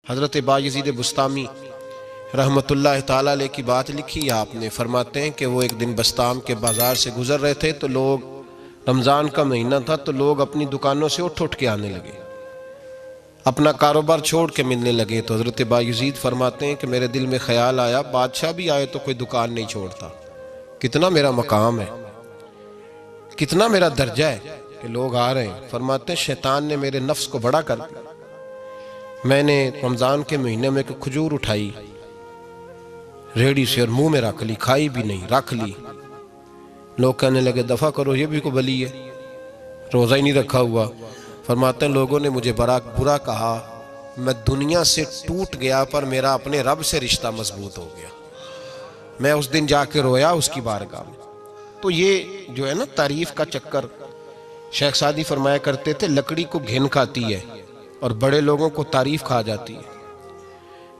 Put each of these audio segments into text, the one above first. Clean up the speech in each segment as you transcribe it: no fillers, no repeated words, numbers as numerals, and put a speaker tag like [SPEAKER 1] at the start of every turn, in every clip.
[SPEAKER 1] हज़रत बायज़ीद बुस्तामी रहमतुल्लाह ताला अलैह की बात लिखी आपने। फरमाते हैं कि वो एक दिन बस्ताम के बाज़ार से गुज़र रहे थे तो लोग, रमज़ान का महीना था, तो लोग अपनी दुकानों से उठ उठ के आने लगे, अपना कारोबार छोड़ के मिलने लगे। तो हज़रत बायज़ीद फरमाते हैं कि मेरे दिल में ख्याल आया, बादशाह भी आए तो कोई दुकान नहीं छोड़ता। कितना मेरा मकाम है, कितना मेरा दर्जा है कि लोग आ रहे हैं। फरमाते हैं शैतान ने मेरे नफ्स को बड़ा कर दिया। मैंने रमज़ान के महीने में एक खजूर उठाई रेडी से और मुंह में रख ली, खाई भी नहीं, रख ली। लोग कहने लगे दफ़ा करो, ये भी को बली है, रोज़ा ही नहीं रखा हुआ। फरमाते हैं लोगों ने मुझे बड़ा बुरा कहा, मैं दुनिया से टूट गया पर मेरा अपने रब से रिश्ता मजबूत हो गया। मैं उस दिन जाके रोया उसकी बारगाह में। तो ये जो है ना तारीफ का चक्कर, शेख सादी फरमाया करते थे लकड़ी को घिन खाती है और बड़े लोगों को तारीफ खा जाती है।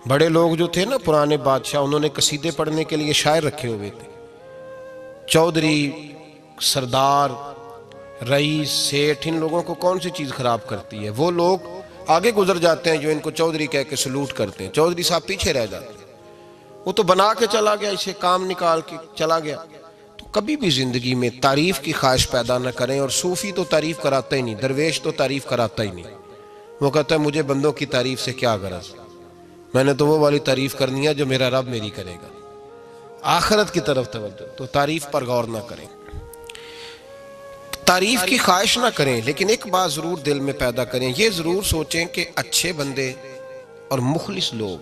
[SPEAKER 1] बड़े लोग जो थे ना पुराने बादशाह, उन्होंने कसीदे पढ़ने के लिए शायर रखे हुए थे। चौधरी, सरदार, रईस, सेठ, इन लोगों को कौन सी चीज़ खराब करती है? वो लोग आगे गुजर जाते हैं जो इनको चौधरी कह के सलूट करते हैं, चौधरी साहब पीछे रह जाते हैं। वो तो बना के चला गया, इसे काम निकाल के चला गया। तो कभी भी जिंदगी में तारीफ की ख्वाहिश पैदा न करें। और सूफी तो तारीफ कराता ही नहीं, दरवेश तो तारीफ कराता ही नहीं। वो कहता है मुझे बंदों की तारीफ से क्या गरज, मैंने तो वो वाली तारीफ करनी है जो मेरा रब मेरी करेगा। आखिरत की तरफ तवज्जो। तो तारीफ पर गौर ना करें, तारीफ की ख्वाहिश ना करें, लेकिन एक बात जरूर दिल में पैदा करें, ये जरूर सोचें कि अच्छे बंदे और मुखलिस लोग,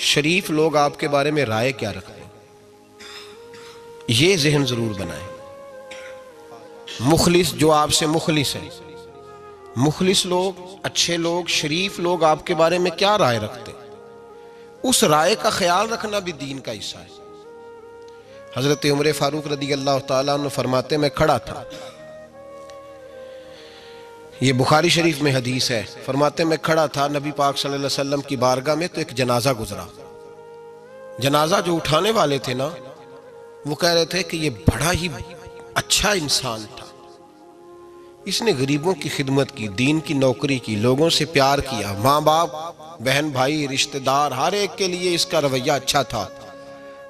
[SPEAKER 1] शरीफ लोग आपके बारे में राय क्या रखते हैं, ये जहन जरूर बनाएं। मुखलिस जो आपसे मुखलिस है, मुखलिस लोग, अच्छे लोग, शरीफ लोग आपके बारे में क्या राय रखते हैं, उस राय का ख्याल रखना भी दीन का हिस्सा है। हजरत उमर फारूक रदी अल्लाह ताला अन्हु फरमाते, मैं खड़ा था, ये बुखारी शरीफ में हदीस है, फरमाते मैं खड़ा था नबी पाक सल्लल्लाहु अलैहि वसल्लम की बारगाह में, तो एक जनाजा गुजरा। जनाजा जो उठाने वाले थे ना, वो कह रहे थे कि ये बड़ा ही अच्छा इंसान था, इसने गरीबों की खिदमत की, दीन की नौकरी की, लोगों से प्यार किया, माँ बाप, बहन भाई, रिश्तेदार, हर एक के लिए इसका रवैया अच्छा था।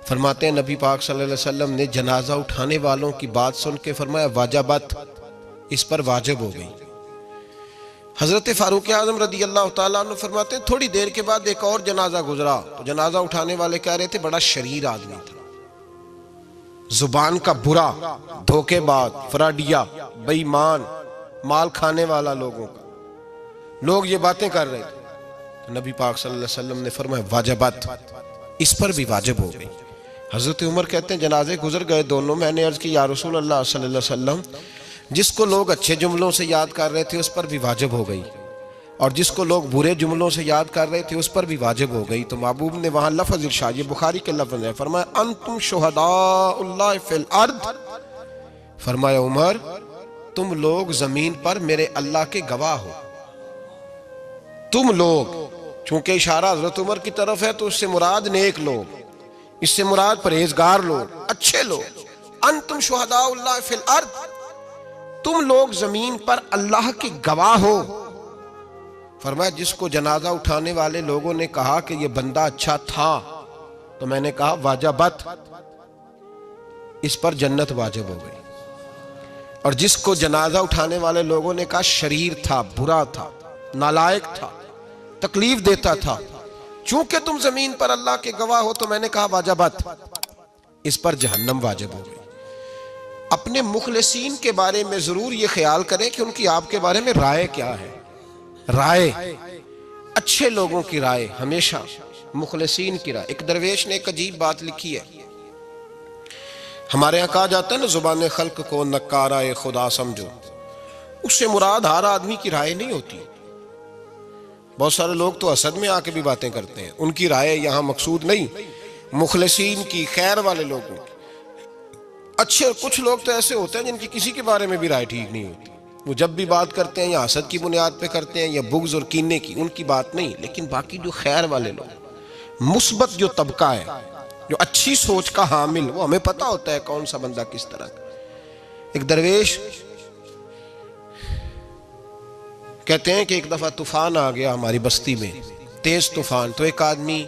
[SPEAKER 1] फरमाते हैं नबी पाक सल्लल्लाहु अलैहि वसल्लम ने जनाजा उठाने वालों की बात सुन के फरमाया वाजबत, इस पर वाजिब हो गई। हजरत फारूक आजम रदी अल्लाह ताला अन्हु फरमाते हैं थोड़ी देर के बाद एक और जनाजा गुजरा, तो जनाजा उठाने वाले कह रहे थे बड़ा शरीर आदमी था, जुबान का बुरा, धोखेबाज, फराडिया, बेईमान, माल खाने वाला लोगों का। लोग ये बातें कर रहे थे, तो नबी पाक सल्लल्लाहु अलैहि वसल्लम ने फरमाया वाजबत, इस पर भी वाजिब हो गई। हजरत उमर कहते हैं जनाजे गुजर गए दोनों, मैंने अर्ज की या रसूल अल्लाह सल्लल्लाहु अलैहि वसल्लम, जिसको लोग अच्छे जुमलों से याद कर रहे थे उस पर भी वाजिब हो गई, और जिसको लोग बुरे जुमलों से याद कर रहे थे उस पर भी वाजिब हो गई। तो महबूब ने वहां लफ्ज़ इरशाद, ये बुखारी के लफ्ज़ है, फरमाया अंतुम शुहदाउल्लाह फिल अर्द, फरमाया उमर तुम लोग जमीन पर मेरे अल्लाह के गवाह हो। तुम लोग, चूंकि इशारा हजरत उमर की तरफ है तो उससे मुराद नेक लोग, इससे मुराद परहेजगार लोग, अच्छे लोग। अंतुम शुहदाउल्लाह फिल अर्द, तुम लोग जमीन पर अल्लाह के गवाह हो। फरमाया जिसको जनाजा उठाने वाले लोगों ने कहा कि यह बंदा अच्छा था, तो मैंने कहा वाजबत, इस पर जन्नत वाजिब हो गई। और जिसको जनाजा उठाने वाले लोगों ने कहा शरीर था, बुरा था, नालायक था, तकलीफ देता था, चूंकि तुम जमीन पर अल्लाह के गवाह हो, तो मैंने कहा वाजबत, इस पर जहन्नम वाजिब हो गई। अपने मुखलिसीन के बारे में जरूर ये ख्याल करें कि उनकी आपके बारे में राय क्या है। राय, अच्छे लोगों की राय, हमेशा मुखलिसीन की राय। एक दरवेश ने एक अजीब बात लिखी है, हमारे यहाँ कहा जाता है ना जुबान खल्क को नकारा खुदा समझो, उससे मुराद हर आदमी की राय नहीं होती। बहुत सारे लोग तो असद में आके भी बातें करते हैं, उनकी राय यहाँ मकसूद नहीं, मुखलिसीन की, खैर वाले लोगों की। अच्छे कुछ लोग तो ऐसे होते हैं जिनकी किसी के बारे में भी राय ठीक नहीं होती, वो जब भी बात करते हैं या हसद की बुनियाद पे करते हैं या बुग़्ज़ और कीने की, उनकी बात नहीं। लेकिन बाकी जो खैर वाले लोग, मुस्बत जो तबका है, जो अच्छी सोच का हामिल, वो हमें पता होता है कौन सा बंदा किस तरह का। एक दरवेश कहते हैं कि एक दफा तूफान आ गया हमारी बस्ती में, तेज तूफान। तो एक आदमी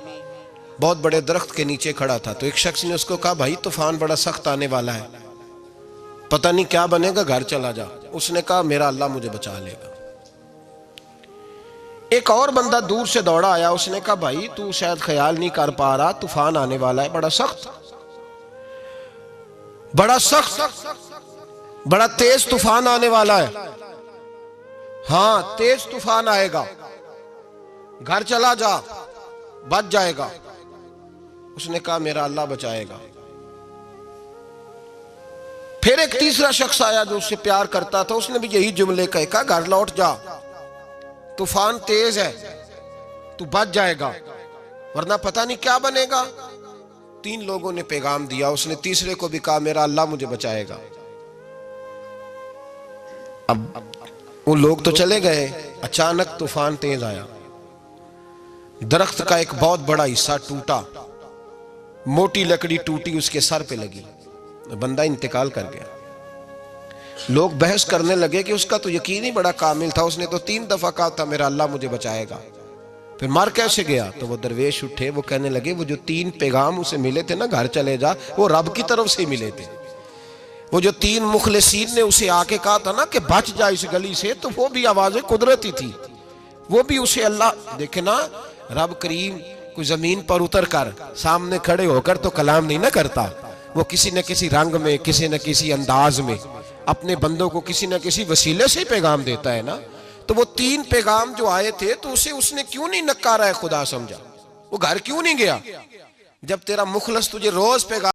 [SPEAKER 1] बहुत बड़े दरख्त के नीचे खड़ा था, तो एक शख्स ने उसको कहा, भाई तूफान बड़ा सख्त आने वाला है, पता नहीं क्या बनेगा, घर चला जा। उसने कहा, मेरा अल्लाह मुझे बचा लेगा। एक और बंदा दूर से दौड़ा आया, उसने कहा, भाई तू शायद ख्याल नहीं कर पा रहा, तूफान आने वाला है, बड़ा सख्त, बड़ा तेज तूफान आने वाला है। हां, तेज तूफान आएगा, घर चला जा, बच जाएगा। उसने कहा, मेरा अल्लाह बचाएगा। फिर एक तीसरा शख्स आया जो उससे प्यार करता था, उसने भी यही जुमले कहे, कहा, घर लौट जा, तूफान तेज है, तू बच जाएगा, वरना पता नहीं क्या बनेगा। 3 लोगों ने पैगाम दिया, उसने तीसरे को भी कहा, मेरा अल्लाह मुझे बचाएगा। अब वो लोग तो चले गए, अचानक तूफान तेज आया, दरख्त का एक बहुत बड़ा हिस्सा टूटा, मोटी लकड़ी टूटी, उसके सर पे लगी, बंदा इंतकाल कर गया। लोग बहस करने लगे कि उसका तो यकीन ही बड़ा कामिल था, उसने तो 3 दफा कहा था, मेरा अल्लाह मुझे बचाएगा, फिर मर कैसे गया। तो वो दरवेश उठे, वो कहने लगे, वो जो 3 पैगाम उसे मिले थे ना, घर चले जा, वो रब की तरफ से मिले थे। वो जो 3 मुखलिसीन ने उसे आके कहा था ना कि बच जा इस गली से, तो वो भी आवाजें कुदरती थी, वो भी उसे अल्लाह। देखे ना, रब करीम कोई जमीन पर उतर कर सामने खड़े होकर तो कलाम नहीं ना करता, वो किसी न किसी रंग में, किसी न किसी अंदाज में अपने बंदों को किसी न किसी वसीले से पैगाम देता है ना। तो वो 3 पैगाम जो आए थे, तो उसे उसने क्यों नहीं नकारा है, खुदा समझा, वो घर क्यों नहीं गया। जब तेरा मुखलस तुझे रोज पैगाम